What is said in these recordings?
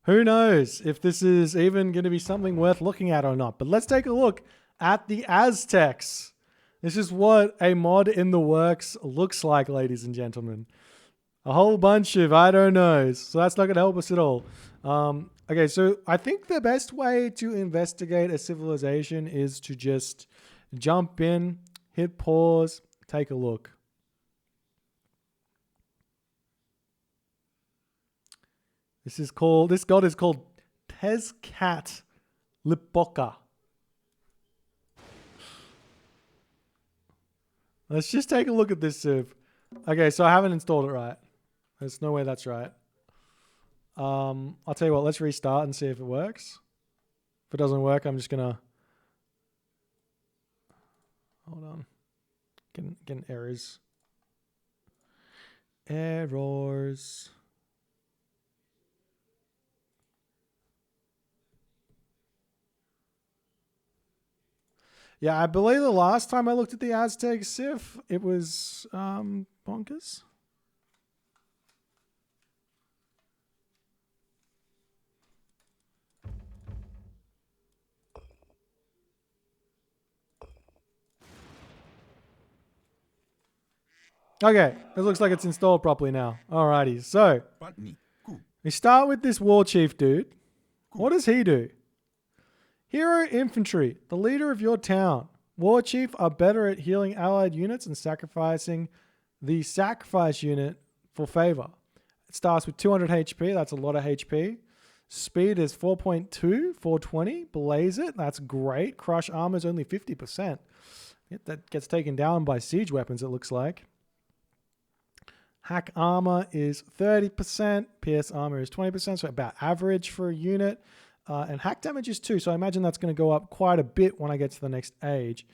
Who knows if this is even going to be something worth looking at or not. But let's take a look at the Aztecs. This is what a mod in the works looks like, ladies and gentlemen. A whole bunch of I don't knows. So that's not going to help us at all. Okay, so I think the best way to investigate a civilization is to just jump in, hit pause, take a look. This god is called Tezcat Lipoca. Let's just take a look at this civ. Okay, so I haven't installed it right. There's no way that's right. I'll tell you what, let's restart and see if it works. If it doesn't work, I'm just gonna hold on. Getting errors. Errors. Yeah, I believe the last time I looked at the Aztec civ, it was bonkers. Okay, it looks like it's installed properly now. Alrighty, so we start with this war chief dude. What does he do? Hero Infantry, the leader of your town. War chief are better at healing allied units and sacrificing the sacrifice unit for favor. It starts with 200 HP, that's a lot of HP. Speed is 4.2, 420. Blaze it, that's great. Crush armor is only 50%. That gets taken down by siege weapons, it looks like. Hack armor is 30%. Pierce armor is 20%, so about average for a unit. And hack damage is 2, so I imagine that's going to go up quite a bit when I get to the next age.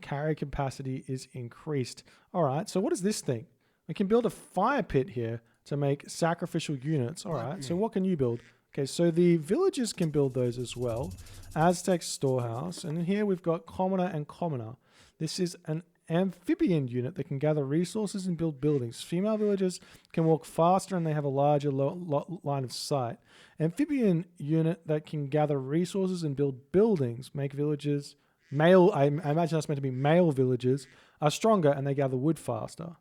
Carry capacity is increased. All right, so what is this thing? We can build a fire pit here to make sacrificial units. All right, so what can you build? Okay, so the villagers can build those as well. Aztec storehouse. And here we've got commoner and commoner. This is an amphibian unit that can gather resources and build buildings. Female villagers can walk faster and they have a larger line of sight. Amphibian unit that can gather resources and build buildings. Make villagers male. I imagine that's meant to be male villagers are stronger and they gather wood faster.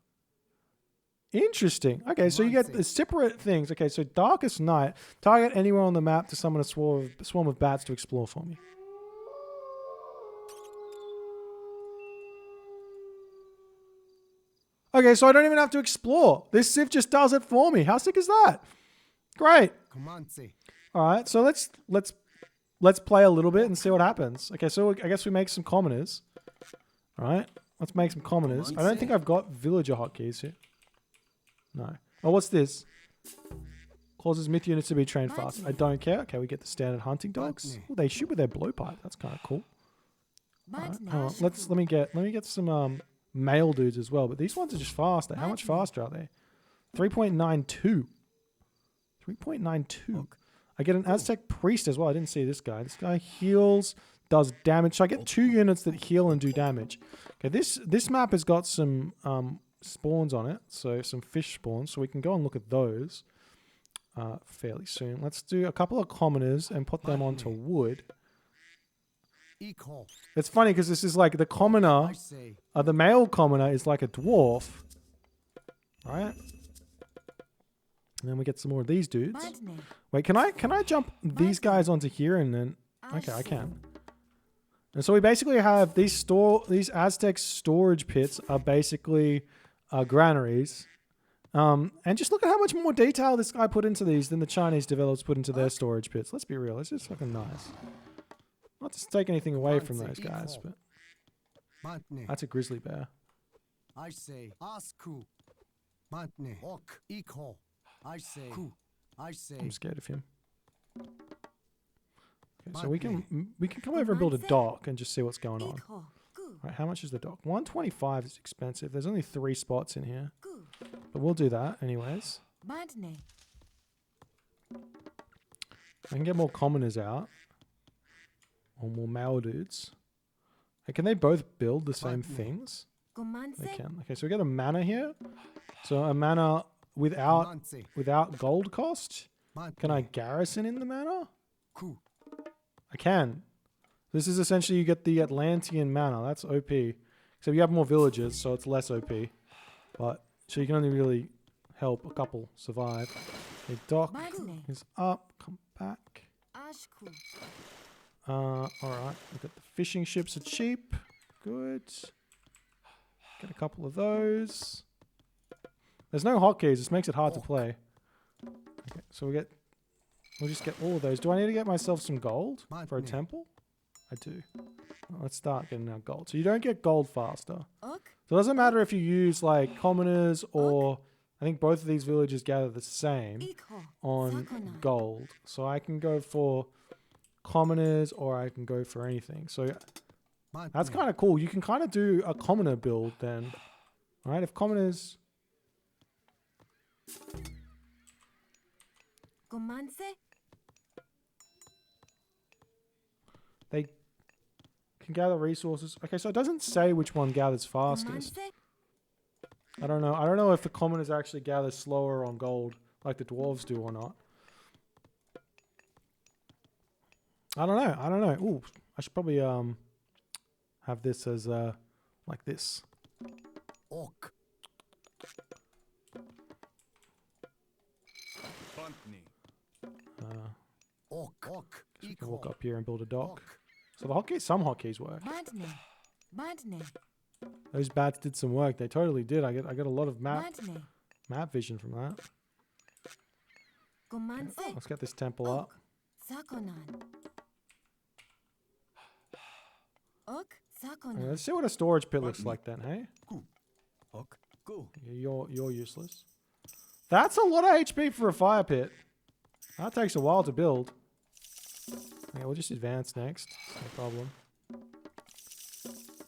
Interesting. Okay, so you get the separate things. Okay, so darkest night. Target anywhere on the map to summon a swarm of bats to explore for me. Okay, so I don't even have to explore. This civ just does it for me. How sick is that? Great. All right, so let's play a little bit and see what happens. Okay, so I guess we make some commoners. All right, let's make some commoners. I don't think I've got villager hotkeys here. No. Oh, what's this? Causes myth units to be trained fast. I don't care. Okay, we get the standard hunting dogs. Ooh, they shoot with their blowpipe. That's kind of cool. Right, let me get some male dudes as well, but these ones are just faster. How much faster are they? 3.92. 3.92. I get an Aztec priest as well. I didn't see this guy. This guy heals, does damage. So I get 2 units that heal and do damage. Okay, this map has got some spawns on it, so some fish spawns, so we can go and look at those fairly soon. Let's do a couple of commoners and put them onto wood. It's funny because this is like the commoner, the male commoner is like a dwarf, right? And then we get some more of these dudes. Wait, can I jump these guys onto here and then? Okay, I can. And so we basically have these Aztec storage pits are basically granaries. And just look at how much more detail this guy put into these than the Chinese developers put into their storage pits. Let's be real, it's just fucking nice. Not to take anything away from those guys, but that's a grizzly bear. I say Asku. I'm scared of him. Okay, so we can come over and build a dock and just see what's going on. Right, how much is the dock? 125 is expensive. There's only 3 spots in here. But we'll do that anyways. I can get more commoners out. Or more male dudes. Hey, can they both build the same things? They can. Okay, so we get a manor here. So a manor without gold cost. Can I garrison in the manor? I can. This is essentially you get the Atlantean manor. That's OP. So you have more villages, so it's less OP. But so you can only really help a couple survive. Okay, dock is up. Come back. Alright. We've got the fishing ships are cheap. Good. Get a couple of those. There's no hotkeys. This makes it hard to play. Okay, so we'll just get all of those. Do I need to get myself some gold for a temple? I do. Well, let's start getting our gold. So you don't get gold faster. So it doesn't matter if you use like commoners or I think both of these villages gather the same on gold. So I can go for commoners or I can go for anything. So that's kind of cool. You can kind of do a commoner build then. Alright, if commoners... They can gather resources. Okay, so it doesn't say which one gathers fastest. I don't know. I don't know if the commoners actually gather slower on gold like the dwarves do or not. I don't know. I don't know. Ooh, I should probably have this as like this. Orc. Orc. So we can walk up here and build a dock. So the hotkeys, some hotkeys work. Those bats did some work. They totally did. I get a lot of map vision from that. Okay, let's get this temple up. Okay, let's see what a storage pit looks like then, hey? You're useless. That's a lot of HP for a fire pit. That takes a while to build. Okay, we'll just advance next. No problem.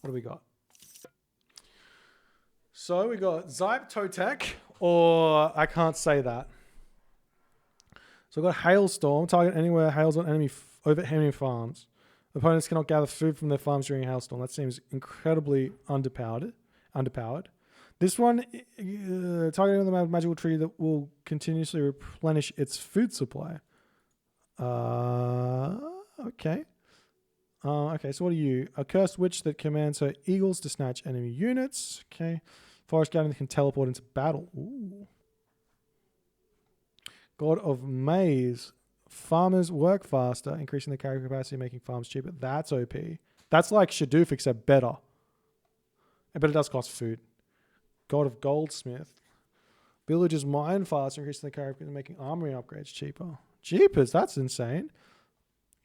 What do we got? So we got Zype Totek, or I can't say that. So we've got Hailstorm. Target anywhere hails on over enemy farms. Opponents cannot gather food from their farms during a hailstorm. That seems incredibly underpowered. This one, targeting the magical tree that will continuously replenish its food supply. Okay. Okay, so what are you? A cursed witch that commands her eagles to snatch enemy units. Okay. Forest gathering that can teleport into battle. Ooh. God of Maize. Farmers work faster, increasing the carry capacity, making farms cheaper. That's OP. That's like Shadoof, except better. But it does cost food. God of Goldsmith. Villagers mine faster, increasing the carry capacity, making armory upgrades cheaper. Jeepers, that's insane.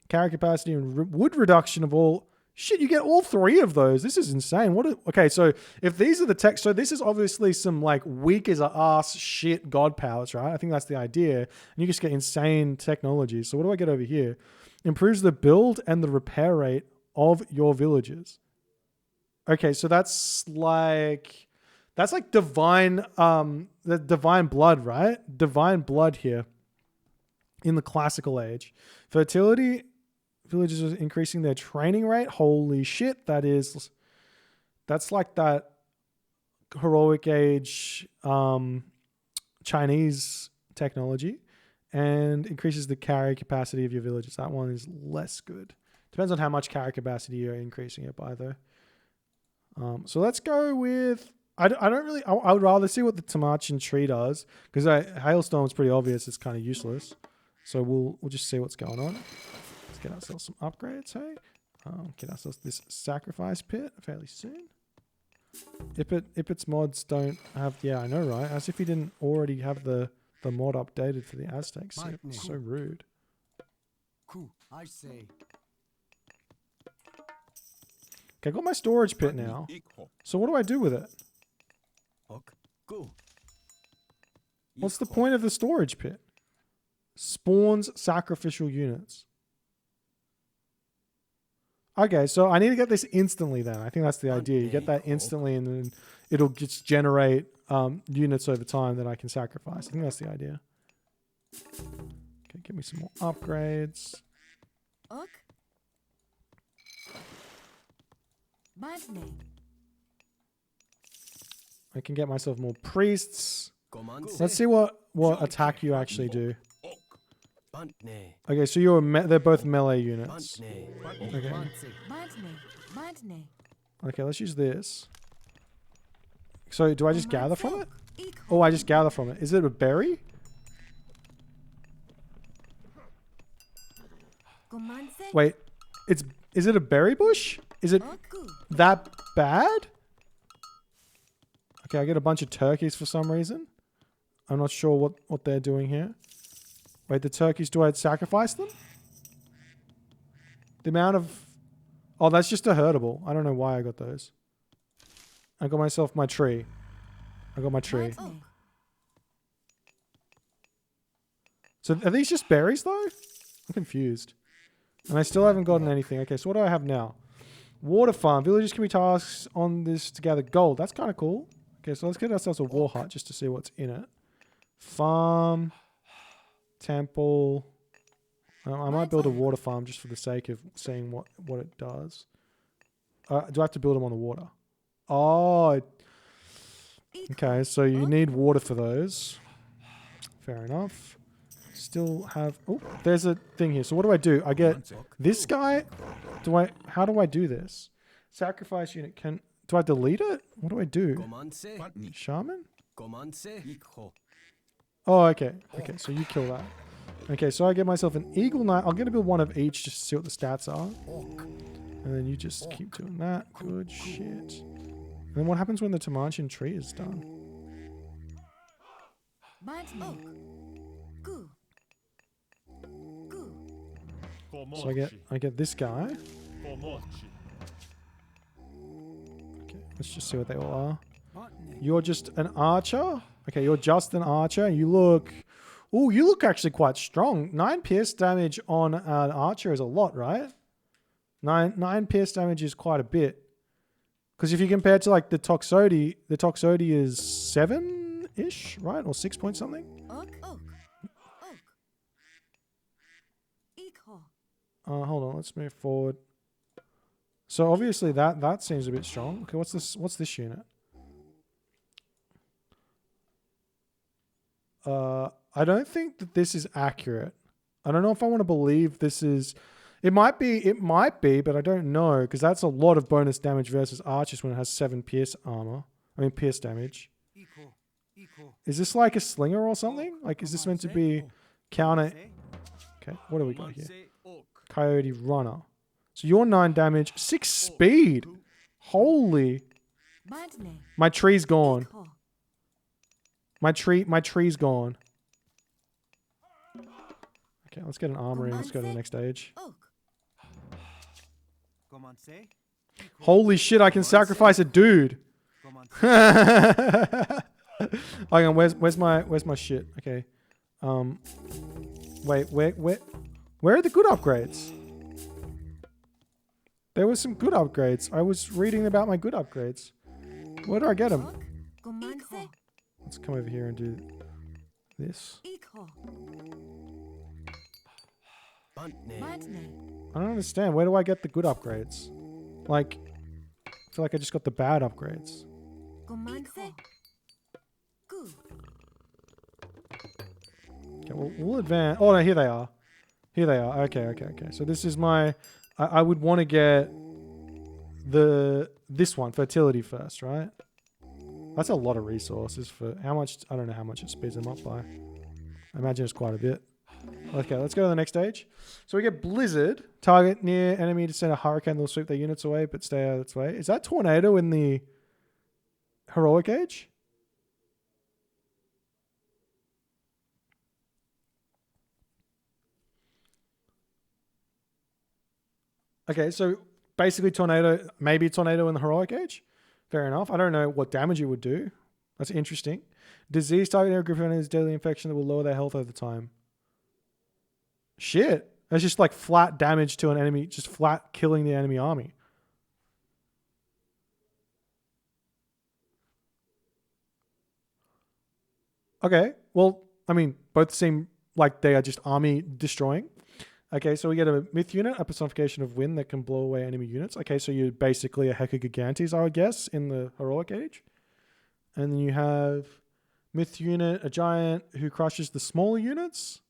Carry capacity and wood reduction of all... Shit, you get all three of those. This is insane. Okay, so if these are the tech... So this is obviously some like weak as a ass shit god powers, right? I think that's the idea. And you just get insane technology. So what do I get over here? Improves the build and the repair rate of your villages. Okay, so that's like divine... the divine blood, right? Divine blood here. In the classical age. Fertility... Villagers are increasing their training rate. Holy shit, that's like that heroic age Chinese technology, and increases the carry capacity of your villages. That one is less good. Depends on how much carry capacity you're increasing it by, though. So let's go with... I would rather see what the Tamachin tree does, because Hailstorm's pretty obvious. It's kind of useless. So we'll just see what's going on. Get ourselves some upgrades, hey? Get ourselves this sacrifice pit fairly soon. Ipit's mods don't have... Yeah, I know, right? As if he didn't already have the mod updated for the Aztec set. So rude. I say. Okay, I got my storage pit now. So what do I do with it? What's the point of the storage pit? Spawns sacrificial units. Okay, so I need to get this instantly then. I think that's the idea. You get that instantly and then it'll just generate units over time that I can sacrifice. I think that's the idea. Okay, give me some more upgrades. I can get myself more priests. Let's see what attack you actually do. Okay, so they're both melee units. Okay. Okay, let's use this. So do I just gather from it? Oh, I just gather from it. Is it a berry? Wait, is it a berry bush? Is it that bad? Okay, I get a bunch of turkeys for some reason. I'm not sure what they're doing here. Wait, the turkeys, do I sacrifice them? The amount of... Oh, that's just a herdable. I don't know why I got those. I got myself my tree. I got my tree. So are these just berries though? I'm confused. And I still haven't gotten anything. Okay, so what do I have now? Water farm. Villagers can be tasks on this to gather gold. That's kind of cool. Okay, so let's get ourselves a war hut just to see what's in it. Farm. Temple. I might build a water farm just for the sake of seeing what it does. Do I have to build them on the water? Oh. Okay, so you need water for those. Fair enough. Still have... Oh, there's a thing here. So what do? I get this guy? How do I do this? Sacrifice unit can... Do I delete it? What do I do? Shaman? Oh, okay. Okay, so you kill that. Okay, so I get myself an eagle knight. I'm going to build one of each just to see what the stats are. And then you just keep doing that. Good shit. And then what happens when the Tamantian tree is done? So I get this guy. Okay, let's just see what they all are. You're just an archer? Okay, you're just an archer. You look... Ooh, you look actually quite strong. 9 pierce damage on an archer is a lot, right? 9 pierce damage is quite a bit. Because if you compare it to like the Toxotes is 7-ish, right? Or 6 point something? Hold on, let's move forward. So obviously that seems a bit strong. Okay, what's this unit? I don't think that this is accurate. I don't know if I want to believe this is... It might be, but I don't know, because that's a lot of bonus damage versus archers when it has 7 pierce armor. I mean, pierce damage. Is this like a slinger or something? Like, is this meant to be counter... Okay, what do we got here? Coyote runner. So you're 9 damage, 6 speed. Holy... My tree's gone. My tree's gone. Okay, let's get an armory and let's go to the next stage. Holy shit, I can sacrifice a dude. Hang on, where's my shit? Okay. Wait, where are the good upgrades? There was some good upgrades. I was reading about my good upgrades. Where do I get them? Let's come over here and do this. I don't understand. Where do I get the good upgrades? Like, I feel like I just got the bad upgrades. Okay, we'll advance. Oh, no, here they are. Here they are. Okay. So this is my... I would want to get this one, fertility first, right? That's a lot of resources for how much... I don't know how much it speeds them up by. I imagine it's quite a bit. Okay, let's go to the next stage. So we get Blizzard. Target near enemy to send a hurricane that will sweep their units away, but stay out of its way. Is that Tornado in the Heroic Age? Okay, so basically Tornado, maybe Tornado in the Heroic Age? Fair enough. I don't know what damage it would do. That's interesting. Disease targeting a group of enemies, deadly infection that will lower their health over time. Shit. That's just like flat damage to an enemy, just flat killing the enemy army. Okay. Well, I mean, both seem like they are just army destroying. Okay, so we get a myth unit, a personification of wind that can blow away enemy units. Okay, so you're basically a Heka Gigantes, I would guess, in the Heroic Age. And then you have myth unit, a giant who crushes the smaller units.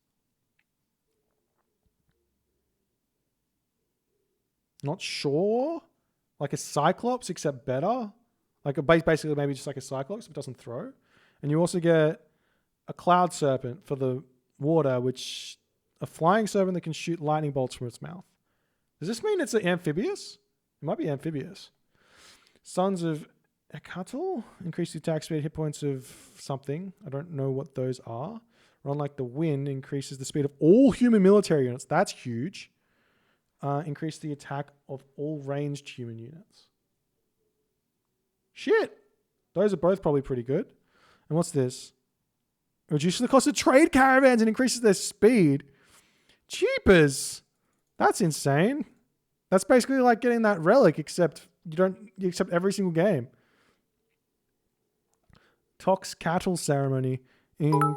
Not sure. Like a Cyclops, except better. Like basically maybe just like a Cyclops, but doesn't throw. And you also get a Cloud Serpent for the water, which a flying serpent that can shoot lightning bolts from its mouth. Does this mean it's an amphibious? It might be amphibious. Sons of Ekatul increase the attack speed, hit points of something. I don't know what those are. Run like the wind increases the speed of all human military units. That's huge. Increase the attack of all ranged human units. Shit. Those are both probably pretty good. And what's this? Reduces the cost of trade caravans and increases their speed. Jeepers. That's insane. That's basically like getting that relic, except you accept every single game. Tox Cattle Ceremony. Well,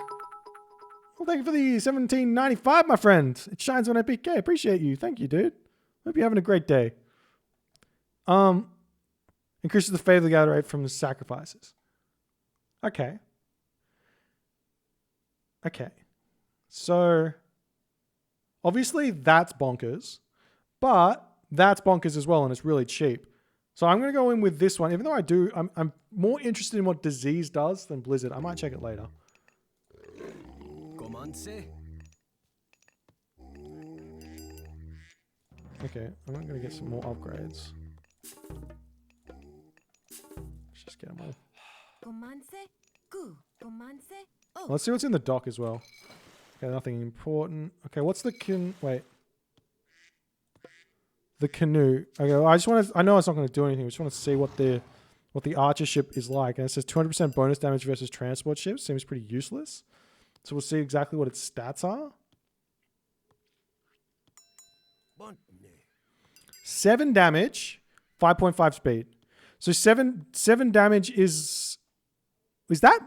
thank you for the 1795, my friend. It shines on APK. Appreciate you. Thank you, dude. Hope you're having a great day. Increases the favor gather rate from the sacrifices. Okay. So, obviously that's bonkers, but that's bonkers as well, and it's really cheap. So I'm going to go in with this one, even though I'm more interested in what disease does than Blizzard. I might check it later. Okay, I'm going to get some more upgrades. Let's just get them all. Let's see what's in the dock as well. Okay, nothing important. Okay, what's the the canoe. Okay, well, I know it's not going to do anything. I just want to see what the archer ship is like. And it says 200% bonus damage versus transport ships. Seems pretty useless. So we'll see exactly what its stats are. 7 damage, 5.5 speed. So 7 damage is that?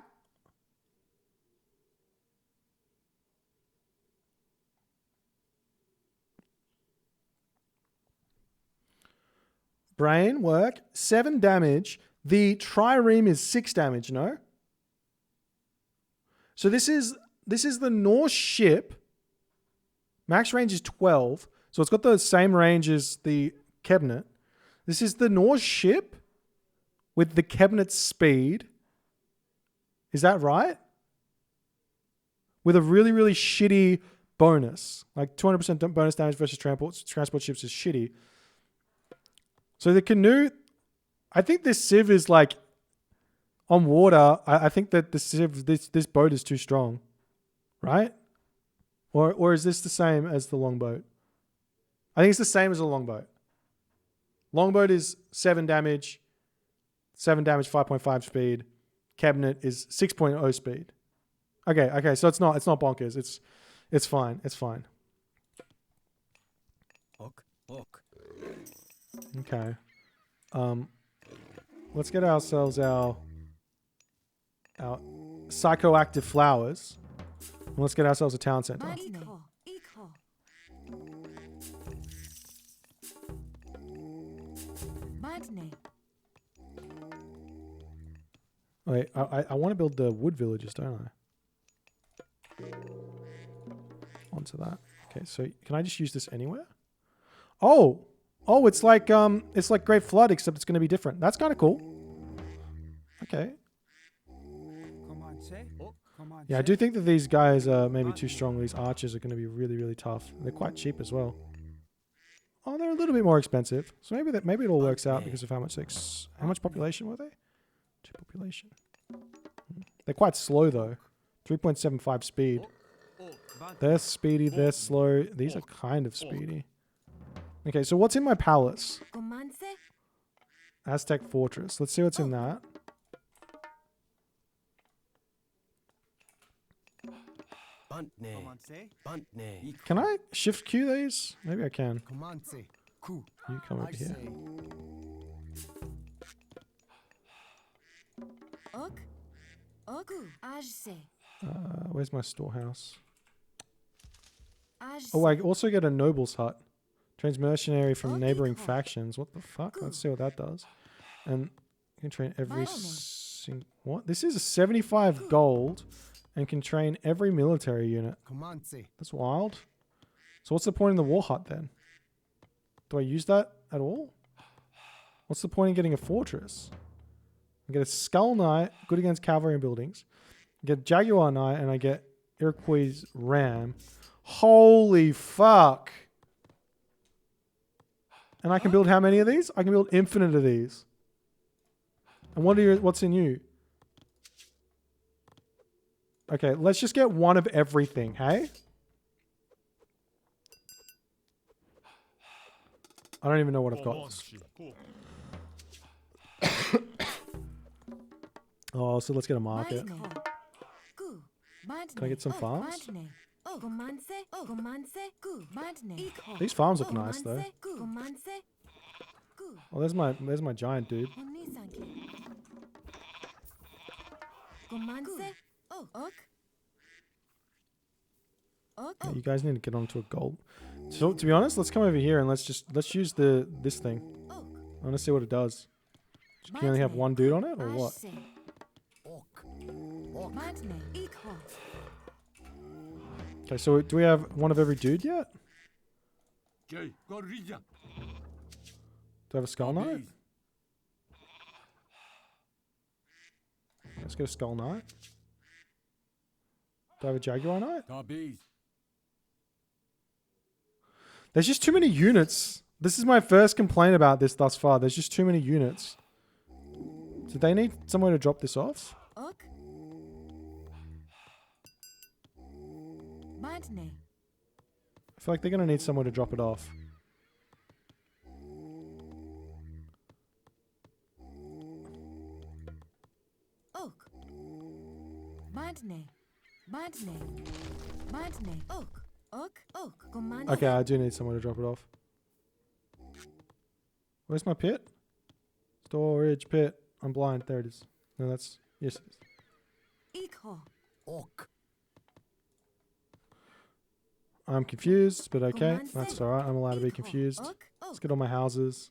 Brain work, 7 damage. The trireme is 6 damage, no? So this is the Norse ship. Max range is 12. So it's got the same range as the Cabinet. This is the Norse ship with the Cabinet speed. Is that right? With a really, really shitty bonus. Like 200% bonus damage versus transport ships is shitty. So the canoe, I think this Civ is like on water. I think that the Civ, this boat is too strong, right? Or is this the same as the longboat? I think it's the same as a longboat. Longboat is 7 damage, 5.5 speed. Cabinet is 6.0 speed. Okay, so it's not bonkers. It's fine. Okay. Let's get ourselves our psychoactive flowers. And let's get ourselves a town center. Wait, I want to build the wood villages, don't I? Onto that. Okay, so can I just use this anywhere? Oh, it's like Great Flood, except it's going to be different. That's kind of cool. Okay. Yeah, I do think that these guys are maybe too strong. These archers are going to be really, really tough. They're quite cheap as well. Oh, they're a little bit more expensive. So maybe it all works out because of how much population were they? 2 population. They're quite slow though. 3.75 speed. They're speedy. They're slow. These are kind of speedy. Okay, so what's in my palace? Aztec Fortress. Let's see what's in that. Can I shift Q these? Maybe I can. You come over here. Where's my storehouse? Oh, I also get a noble's hut. Trains mercenary from neighboring factions. What the fuck? Let's see what that does. And you can train every single... What? This is a 75 gold and can train every military unit. That's wild. So what's the point in the war hut then? Do I use that at all? What's the point in getting a fortress? I get a Skull Knight, good against cavalry and buildings. I get Jaguar Knight, and I get Iroquois Ram. Holy fuck! And I can build how many of these? I can build infinite of these. And what's in you? Okay, let's just get one of everything, hey? I don't even know what I've got. Oh, so let's get a market. Can I get some farms? These farms look nice though. Oh, there's my giant dude. Yeah, you guys need to get onto a gold. So to be honest, let's come over here and let's use this thing. I want to see what it does. Can you only have one dude on it or what? Okay, so do we have one of every dude yet? Do I have a Skull Knight? Let's get a Skull Knight. Do I have a Jaguar Knight? There's just too many units. This is my first complaint about this thus far. There's just too many units. Do they need somewhere to drop this off? I feel like they're going to need somewhere to drop it off. Okay, I do need somewhere to drop it off. Where's my pit? Storage pit. I'm blind. There it is. No, that's... Yes, it is. I'm confused, but okay. That's alright. I'm allowed to be confused. Let's get all my houses.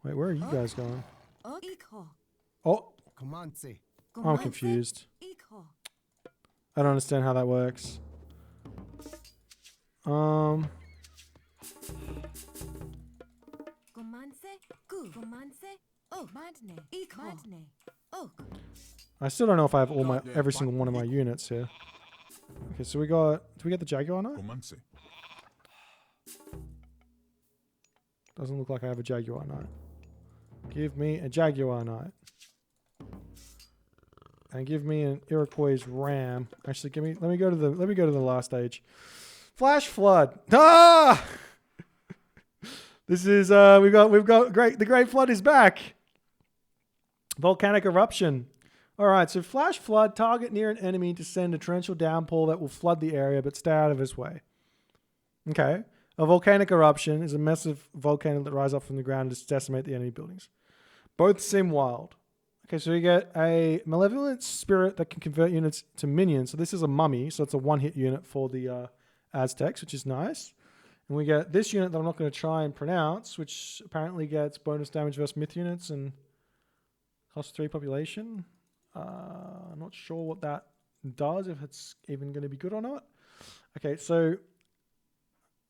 Wait, where are you guys going? Oh, I'm confused. I don't understand how that works. I still don't know if I have every single one of my units here. Okay, so do we get the Jaguar Knight? Doesn't look like I have a Jaguar Knight. Give me a Jaguar Knight. And give me an Iroquois Ram. Actually, let me go to the last stage. Flash Flood. Ah! This is we've got the Great Flood is back. Volcanic eruption. All right, so flash flood, target near an enemy to send a torrential downpour that will flood the area, but stay out of his way. Okay. A volcanic eruption is a massive volcano that rises up from the ground to decimate the enemy buildings. Both seem wild. Okay, so you get a malevolent spirit that can convert units to minions. So this is a mummy, so it's a one-hit unit for the Aztecs, which is nice. And we get this unit that I'm not going to try and pronounce, which apparently gets bonus damage versus myth units and cost 3 population. I'm not sure what that does, if it's even going to be good or not. Okay, so...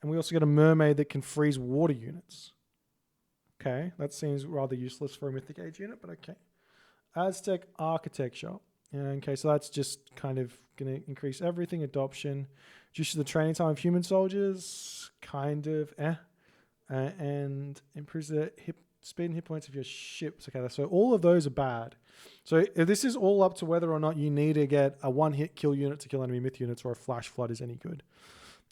And we also get a mermaid that can freeze water units. Okay, that seems rather useless for a mythic age unit, but okay. Aztec architecture. Okay, so that's just kind of going to increase everything. Adoption. Reduces the training time of human soldiers. Kind of and improves the speed and hit points of your ships. Okay, so all of those are bad. So this is all up to whether or not you need to get a one-hit kill unit to kill enemy myth units or a flash flood is any good.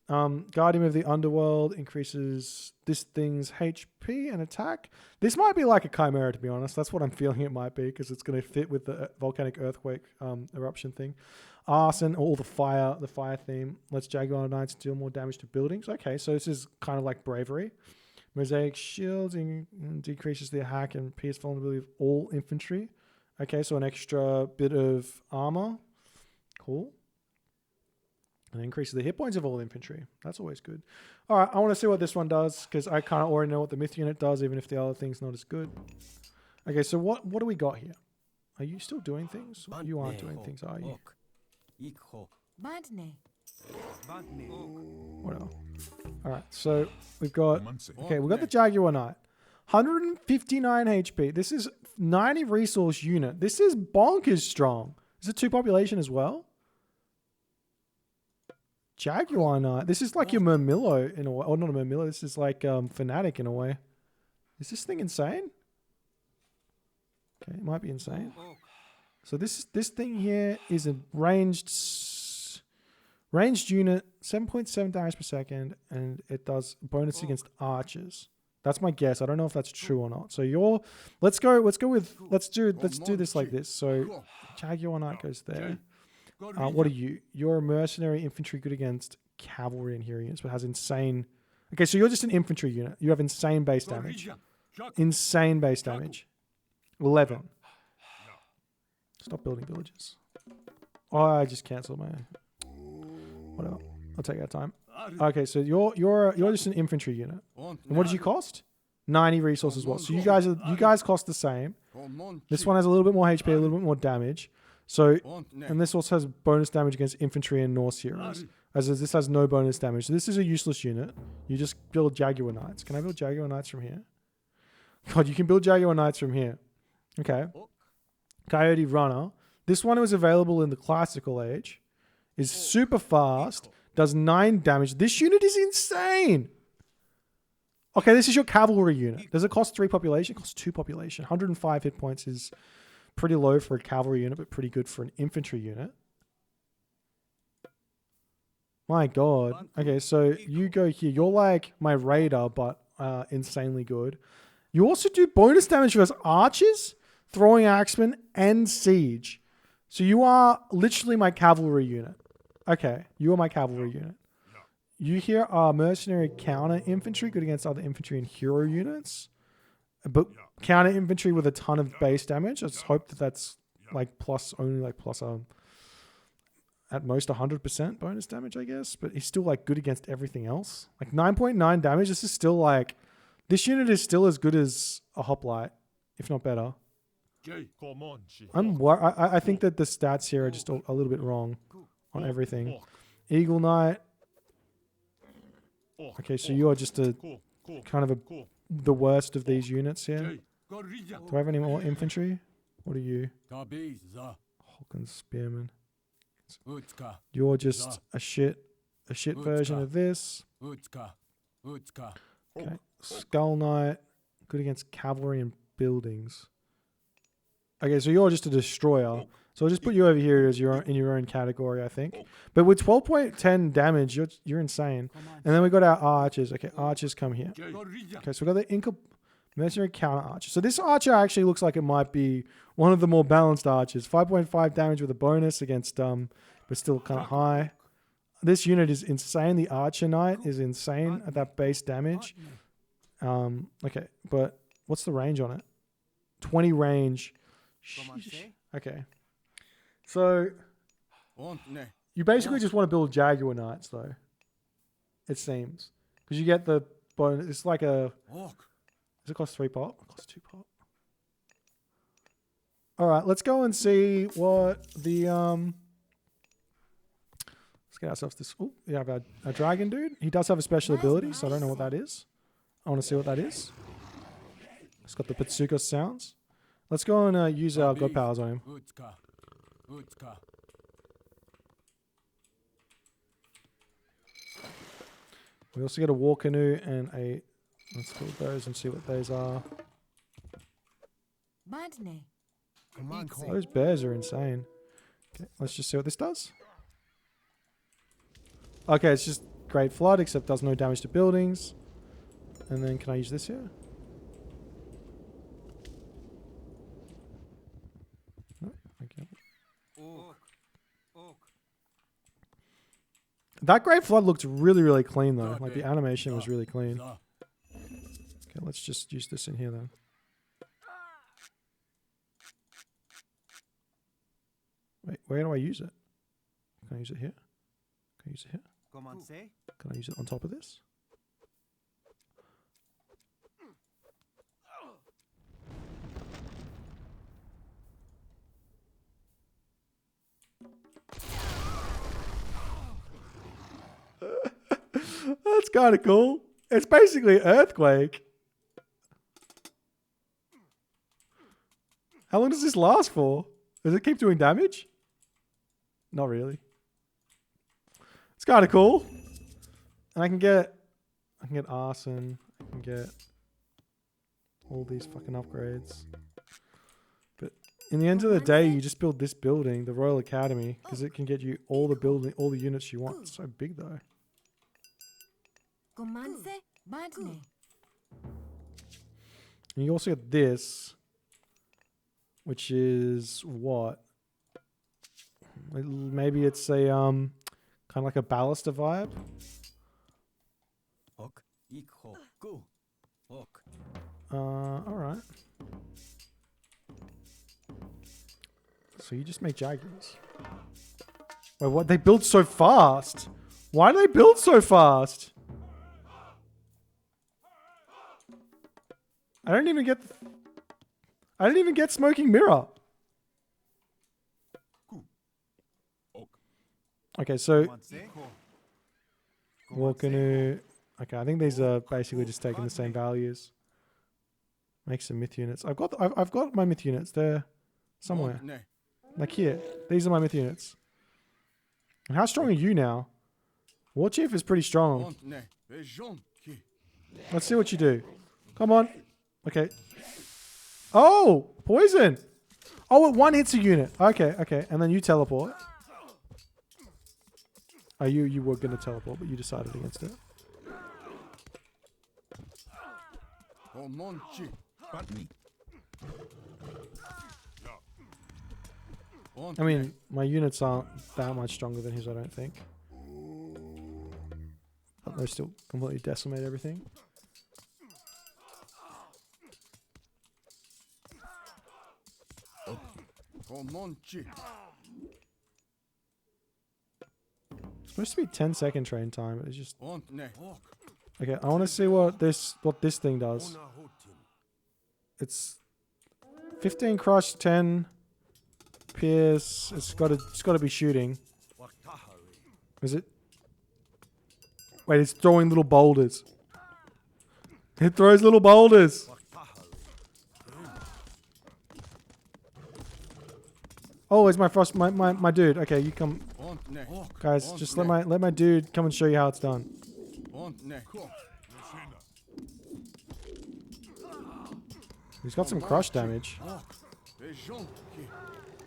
Guardian of the Underworld increases this thing's HP and attack. This might be like a chimera, to be honest. That's what I'm feeling it might be, because it's going to fit with the volcanic earthquake eruption thing. Arson, all the fire theme. Lets Jaguar Knights deal more damage to buildings. Okay, so this is kind of like bravery. Mosaic shields decreases the hack and pierce vulnerability of all infantry. Okay, so an extra bit of armor. Cool. And increases the hit points of all infantry. That's always good. All right, I want to see what this one does because I kind of already know what the myth unit does, even if the other thing's not as good. Okay, so what do we got here? Are you still doing things? You aren't doing things, are you? Whatever. All right, so we've got... Okay, we've got the Jaguar Knight. 159 HP. This is 90 resource unit. This is bonkers strong. Is it 2 population as well? Jaguar Knight. This is like your Murmillo in a way. Or not a Murmillo. This is like Fanatic in a way. Is this thing insane? Okay, it might be insane. So this thing here is a ranged unit, 7.7 damage per second, and it does bonus against archers. That's my guess. I don't know if that's true or not. So let's do this like this. So Jaguar Knight goes there. What are you? You're a mercenary infantry good against cavalry and hero units, but has insane... Okay, so you're just an infantry unit. You have insane base damage. Insane base damage. 11. Stop building villages. Oh, I just cancelled my... Whatever. I'll take our time. Okay, so you're just an infantry unit. And what did you cost? 90 resources. What? So you guys cost the same. This one has a little bit more HP, a little bit more damage. So, and this also has bonus damage against infantry and Norse heroes. As this has no bonus damage. So this is a useless unit. You just build Jaguar Knights. Can I build Jaguar Knights from here? God, you can build Jaguar Knights from here. Okay. Coyote Runner. This one was available in the classical age. Is super fast. Does 9 damage. This unit is insane. Okay, this is your cavalry unit. Does it cost 3 population? It costs 2 population. 105 hit points is pretty low for a cavalry unit, but pretty good for an infantry unit. My God. Okay, so you go here. You're like my raider, but insanely good. You also do bonus damage versus archers, throwing axemen, and siege. So you are literally my cavalry unit. Okay, you are my cavalry unit. You here are mercenary counter infantry, good against other infantry and hero units. But counter infantry with a ton of base damage. I just hope that that's like plus at most 100% bonus damage, I guess. But he's still like good against everything else. Like 9.9 damage. This is still like, this unit is still as good as a hoplite, if not better. I think that the stats here are just a little bit wrong on everything. Eagle Knight. Okay, so you are just the worst of these units here. Do I have any more infantry? What are you? Hulk Spearman. You're just a shit version of this. Okay. Skull Knight. Good against cavalry and buildings. Okay, so you're just a destroyer. So I'll just put you over here as in your own category, I think. But with 12.10 damage, you're insane. And then we got our archers. Okay, archers come here. Okay, so we got the mercenary counter archer. So this archer actually looks like it might be one of the more balanced archers. 5.5 damage with a bonus against but still kind of high. This unit is insane. The archer knight is insane at that base damage. Okay, but what's the range on it? 20 range. Sheesh. Okay. So, you basically just want to build Jaguar Knights, though. It seems. Because you get the bonus. It's like a... Does it cost 3 pop? It costs 2 pop. Alright, let's go and see what the... Let's get ourselves this... Oh, we have our dragon dude. He does have a special ability, so I don't know what that is. I want to see what that is. It's got the Patsuka sounds. Let's go and use our god powers on him. We also get a war canoe and a... Let's build those and see what those are. Those bears are insane. Okay, let's just see what this does. Okay, it's just Great Flood, except does no damage to buildings. And then can I use this here? No, okay. That Great Flood looked really, really clean though. Like the animation was really clean. Okay, let's just use this in here then. Wait, where do I use it? Can I use it here? Can I use it here? Commencez. Can I use it on top of this? That's kind of cool. It's basically earthquake. How long does this last for? Does it keep doing damage? Not really. It's kind of cool. And I can get arson. I can get all these fucking upgrades. But in the end of the day, you just build this building, the Royal Academy, because it can get you all the units you want. It's so big though. And you also get this, which is what? Maybe it's a kind of like a baluster vibe. All right. So you just make Jaguars. Wait, what? They build so fast. Why do they build so fast? I don't even get Smoking Mirror. Okay, so we're gonna. Okay, I think these are basically just taking the same values. Make some myth units. I've got my myth units there somewhere. Like here. These are my myth units. And how strong are you now? War Chief is pretty strong. Let's see what you do. Come on. Okay. Oh! Poison! Oh, it one hits a unit. Okay, okay. And then you teleport. Oh, you were going to teleport, but you decided against it. I mean, my units aren't that much stronger than his, I don't think. But they still completely decimate everything. It's supposed to be 10-second train time. It's just okay. I want to see what this thing does. It's 15 crush, 10 pierce. It's got to be shooting. Is it? Wait, it's throwing little boulders. It throws little boulders. Oh, it's my frost, my dude. Okay, you come, guys. Just let my dude come and show you how it's done. He's got some crush damage.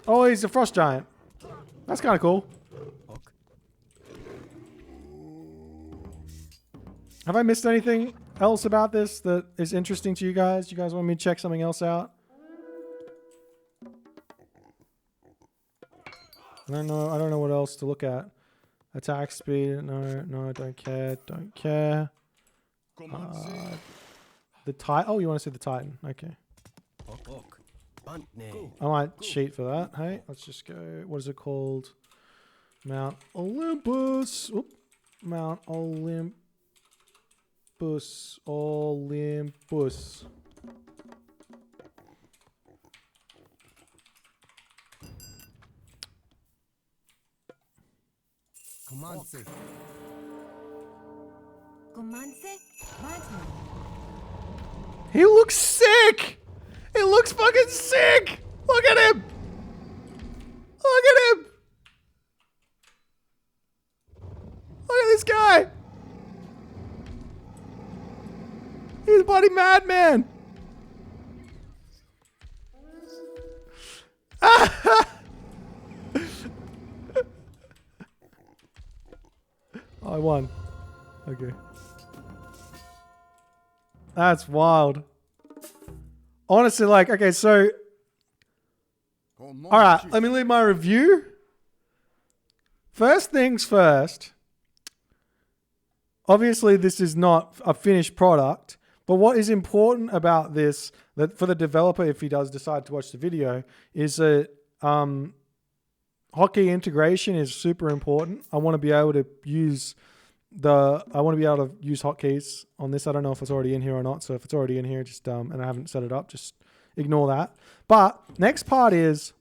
Oh, he's a frost giant. That's kind of cool. Have I missed anything else about this that is interesting to you guys? You guys want me to check something else out? I don't know what else to look at. Attack speed. No, don't care. Don't care. The Titan. Oh, you want to see the Titan? Okay. I might cheat for that. Hey, let's just go. What is it called? Mount Olympus. Oop. Mount Olympus. Olympus. He looks sick! He looks fucking sick! Look at him! Look at him! Look at this guy! He's a bloody madman! I won. Okay. That's wild. Honestly, like, okay, so... Alright, let me leave my review. First things first. Obviously, this is not a finished product. But what is important about this, that for the developer, if he does decide to watch the video, is that hotkey integration is super important. I want to be able to use hotkeys on this. I don't know if it's already in here or not. So if it's already in here, just and I haven't set it up, just ignore that. But next part is,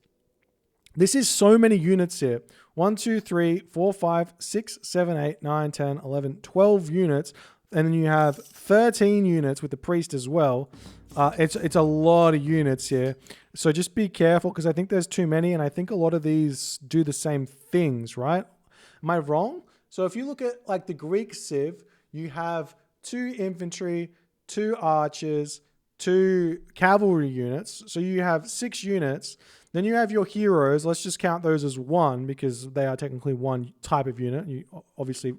this is so many units here. 1, 2, 3, 4, 5, 6, 7, 8, 9, 10, 11, 12 units. And then you have 13 units with the priest as well. It's a lot of units here. So just be careful, because I think there's too many, and I think a lot of these do the same things, right? Am I wrong? So if you look at like the Greek civ, you have 2 infantry, 2 archers, 2 cavalry units. So you have 6 units. Then you have your heroes. Let's just count those as 1, because they are technically one type of unit. Obviously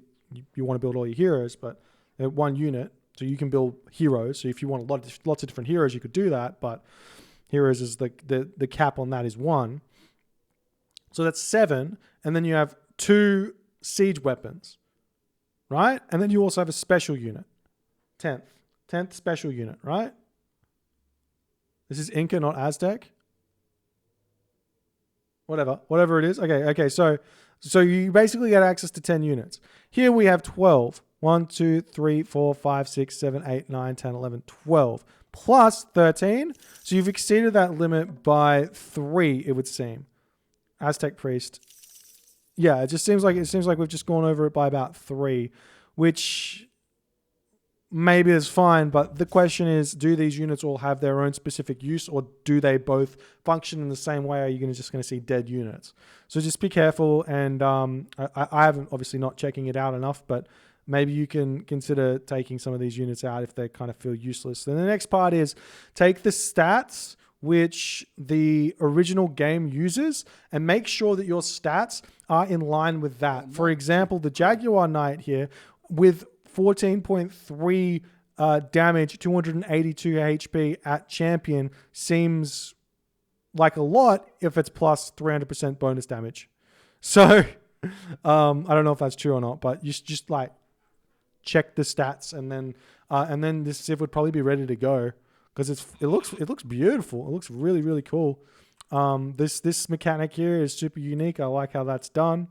you want to build all your heroes, but they're 1 unit. So you can build heroes. So if you want lots of different heroes, you could do that. But heroes is the cap on that is 1. So that's 7. And then you have 2 siege weapons, right? And then you also have a special unit. 10th special unit, right? This is Inca, not Aztec. Whatever it is. Okay. So you basically get access to 10 units. Here we have 12. 1, 2, 3, 4, 5, 6, 7, 8, 9, 10, 11, 12. Plus 13. So you've exceeded that limit by 3, it would seem. Aztec priest. Yeah, it seems like we've just gone over it by about 3, which maybe is fine, but the question is, do these units all have their own specific use, or do they both function in the same way? Or are you just going to see dead units? So just be careful, and I haven't, obviously not checking it out enough, but maybe you can consider taking some of these units out if they kind of feel useless. Then the next part is take the stats which the original game uses and make sure that your stats are in line with that. For example, the Jaguar Knight here with 14.3 damage, 282 HP at champion seems like a lot if it's plus 300% bonus damage. So I don't know if that's true or not, but you just like check the stats, and then this civ would probably be ready to go, because it looks beautiful. It looks really, really cool. This mechanic here is super unique. I like how that's done,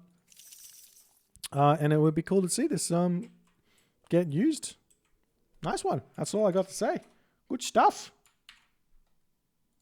and it would be cool to see this get used. Nice one. That's all I got to say. Good stuff.